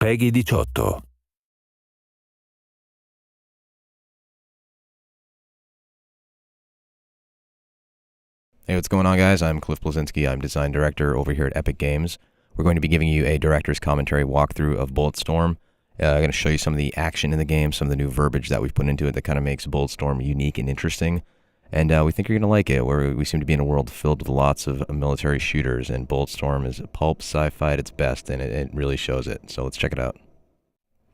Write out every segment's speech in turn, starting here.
Peggy 18. Hey, what's going on, guys? I'm Cliff Blazinski. I'm design director over here at Epic Games. We're going to be giving you a director's commentary walkthrough of Bulletstorm. I'm going to show you some of the action in the game, some of the new verbiage that we've put into it that kind of makes Bulletstorm unique and interesting. And we think you're going to like it. We seem to be in a world filled with lots of military shooters, and Bulletstorm is pulp sci-fi at its best, and it really shows it. So let's check it out.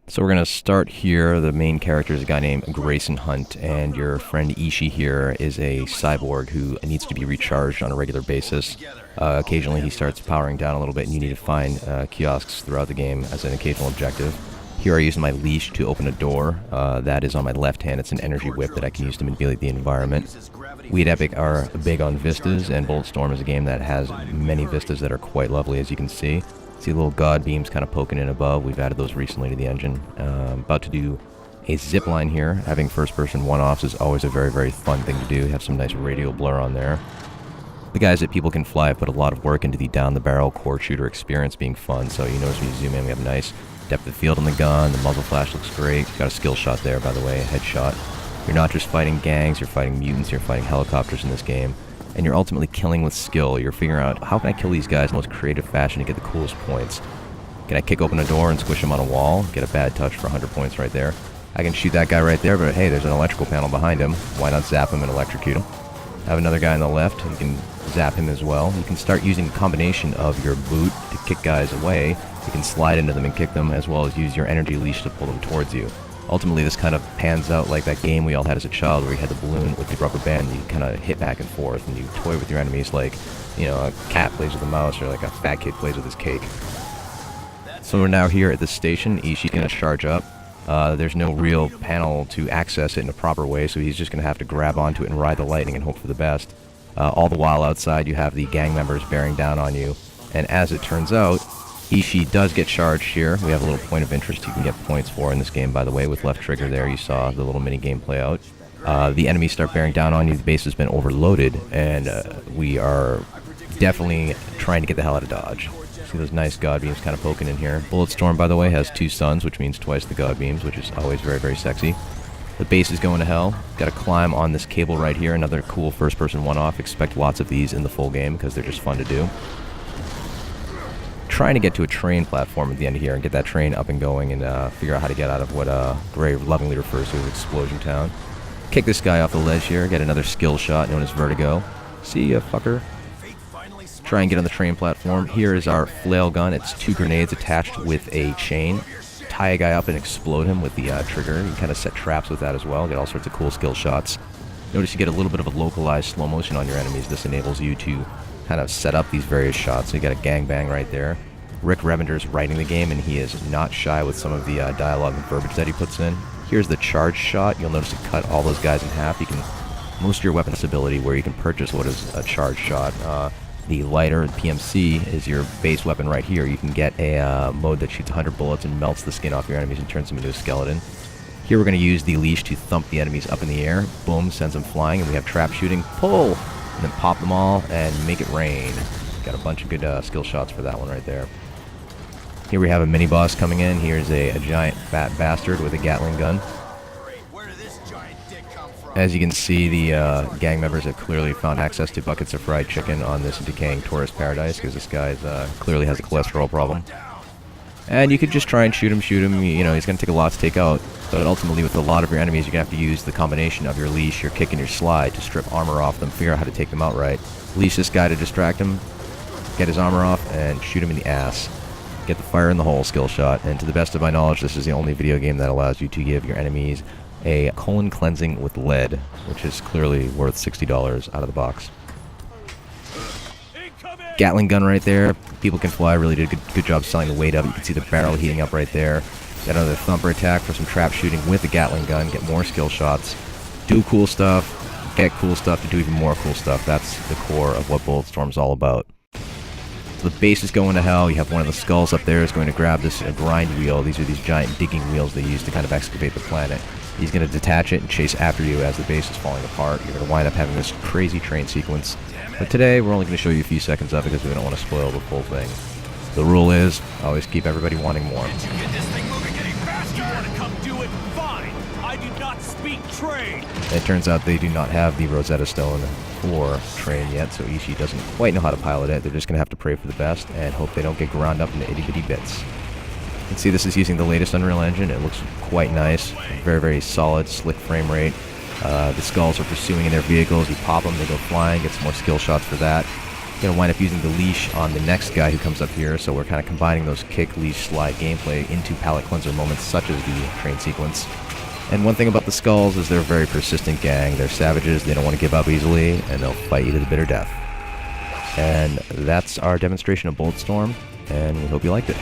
So we're going to start here. The main character is a guy named Grayson Hunt, and your friend Ishii here is a cyborg who needs to be recharged on a regular basis. Occasionally he starts powering down a little bit, and you need to find kiosks throughout the game as an occasional objective. Here I use my leash to open a door. That is on my left hand. It's an energy whip that I can use to manipulate the environment. We at Epic are big on vistas, and Bulletstorm is a game that has many vistas that are quite lovely, as you can see. See little god beams kind of poking in above. We've added those recently to the engine. About to do a zip line here. Having first-person one-offs is always a very, very fun thing to do. Have some nice radial blur on there. The guys at People Can Fly have put a lot of work into the down-the-barrel core shooter experience being fun. So you notice when you zoom in, we have nice depth of field on the gun. The muzzle flash looks great. Got a skill shot there, by the way, a headshot. You're not just fighting gangs, you're fighting mutants, you're fighting helicopters in this game. And you're ultimately killing with skill. You're figuring out, how can I kill these guys in the most creative fashion to get the coolest points? Can I kick open a door and squish them on a wall? Get a bad touch for 100 points right there. I can shoot that guy right there, but hey, there's an electrical panel behind him. Why not zap him and electrocute him? Have another guy on the left. You can zap him as well. You can start using a combination of your boot to kick guys away. You can slide into them and kick them, as well as use your energy leash to pull them towards you. Ultimately, this kind of pans out like that game we all had as a child where you had the balloon with the rubber band and you kind of hit back and forth and you toy with your enemies like, you know, a cat plays with a mouse or like a fat kid plays with his cake. So we're now here at this station. Ishii's going to charge up. There's no real panel to access it in a proper way, so he's just going to have to grab onto it and ride the lightning and hope for the best. All the while outside you have the gang members bearing down on you. And as it turns out, Ishii does get charged here. We have a little point of interest you can get points for in this game, by the way. With left trigger there, you saw the little mini game play out. The enemies start bearing down on you. The base has been overloaded, and we are definitely trying to get the hell out of Dodge. See those nice god beams kind of poking in here. Bulletstorm, by the way, has 2 suns, which means twice the god beams, which is always very, very sexy. The base is going to hell. Got to climb on this cable right here. Another cool first-person one-off. Expect lots of these in the full game because they're just fun to do. Trying to get to a train platform at the end of here and get that train up and going and figure out how to get out of what Gray lovingly refers to as Explosion Town. Kick this guy off the ledge here, get another skill shot known as Vertigo. See ya, fucker. Try and get on the train platform. Here is our Flail Gun. It's 2 grenades attached with a chain. Tie a guy up and explode him with the trigger. You kind of set traps with that as well. Get all sorts of cool skill shots. Notice you get a little bit of a localized slow motion on your enemies. This enables you to kind of set up these various shots. So you got a gangbang right there. Rick Revender's writing the game, and he is not shy with some of the dialogue and verbiage that he puts in. Here's the charge shot. You'll notice it cut all those guys in half. You can most of your weapons ability where you can purchase what is a charge shot. The lighter, PMC, is your base weapon right here. You can get a mode that shoots 100 bullets and melts the skin off your enemies and turns them into a skeleton. Here we're going to use the leash to thump the enemies up in the air. Boom, sends them flying, and we have trap shooting. Pull! And then pop them all and make it rain. Got a bunch of good skill shots for that one right there. Here we have a mini-boss coming in. Here's a giant fat bastard with a Gatling gun. As you can see, the gang members have clearly found access to buckets of fried chicken on this decaying tourist paradise because this guy clearly has a cholesterol problem. And you could just try and shoot him, you know, he's going to take a lot to take out. But ultimately, with a lot of your enemies, you're going to have to use the combination of your leash, your kick, and your slide to strip armor off them, figure out how to take them out right. Leash this guy to distract him, get his armor off, and shoot him in the ass. Get the fire in the hole skill shot. And to the best of my knowledge, this is the only video game that allows you to give your enemies a colon cleansing with lead, which is clearly worth $60 out of the box. Gatling gun right there. People Can Fly really did a good job selling the weight up. You can see the barrel heating up right there. Got another thumper attack for some trap shooting with the Gatling gun. Get more skill shots. Do cool stuff. Get cool stuff to do even more cool stuff. That's the core of what Bulletstorm's all about. So the base is going to hell. You have one of the skulls up there is going to grab this grind wheel. These are these giant digging wheels they use to kind of excavate the planet. He's going to detach it and chase after you as the base is falling apart. You're going to wind up having this crazy train sequence. But today, we're only going to show you a few seconds of it because we don't want to spoil the full thing. The rule is, always keep everybody wanting more. Did you get this thing moving any faster? You want to come do it? Fine. I do not speak train. It turns out they do not have the Rosetta Stone for train yet, so Ishii doesn't quite know how to pilot it. They're just going to have to pray for the best and hope they don't get ground up into itty-bitty bits. You can see this is using the latest Unreal Engine. It looks quite nice. Very, very solid, slick frame rate. The skulls are pursuing in their vehicles. You pop them, they go flying, get some more skill shots for that. Going to wind up using the leash on the next guy who comes up here, so we're kind of combining those kick, leash, slide gameplay into palate cleanser moments such as the train sequence. And one thing about the skulls is they're a very persistent gang. They're savages, they don't want to give up easily, and they'll fight you to the bitter death. And that's our demonstration of Bulletstorm, and we hope you liked it.